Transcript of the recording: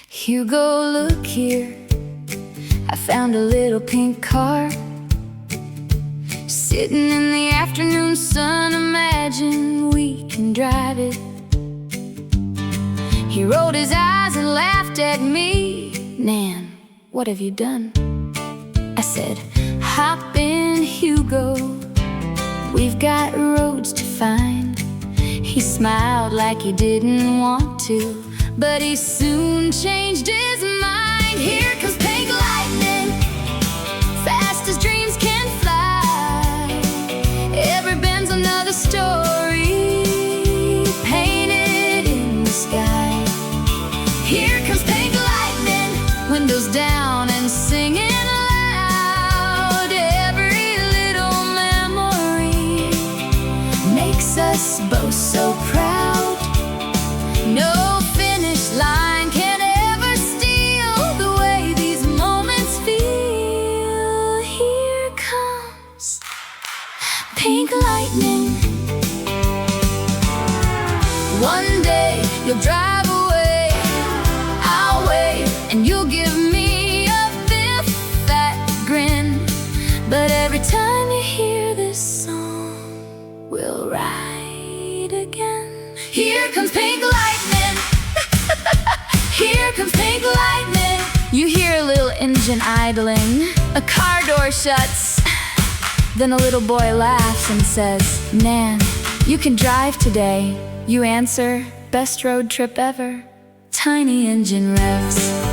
Hugo, look here, I found a little pink car, sitting in the afternoon sun. Imagine we can drive it. He rolled his eyes and laughed at me. Nan, what have you done? I said, hop in, Hugo, we've got roads to find. He smiled like he didn't want to, but he soon changed his mind. Here comes pink lightning, fast as dreams can fly. Every bend's another story, painted in the sky. Here comes pink lightning, windows down and singing loud. Every little memory makes us both so proud. No finish line can ever steal the way these moments feel. Here comes pink lightning. One day you'll drive away, I'll wait, and you'll give me a big fat grin. But every time you hear this song, we'll ride again. Here comes pink lightning. Here comes pink lightning. You hear a little engine idling, a car door shuts, then a little boy laughs and says, Nan, you can drive today. You answer, best road trip ever. Tiny engine revs.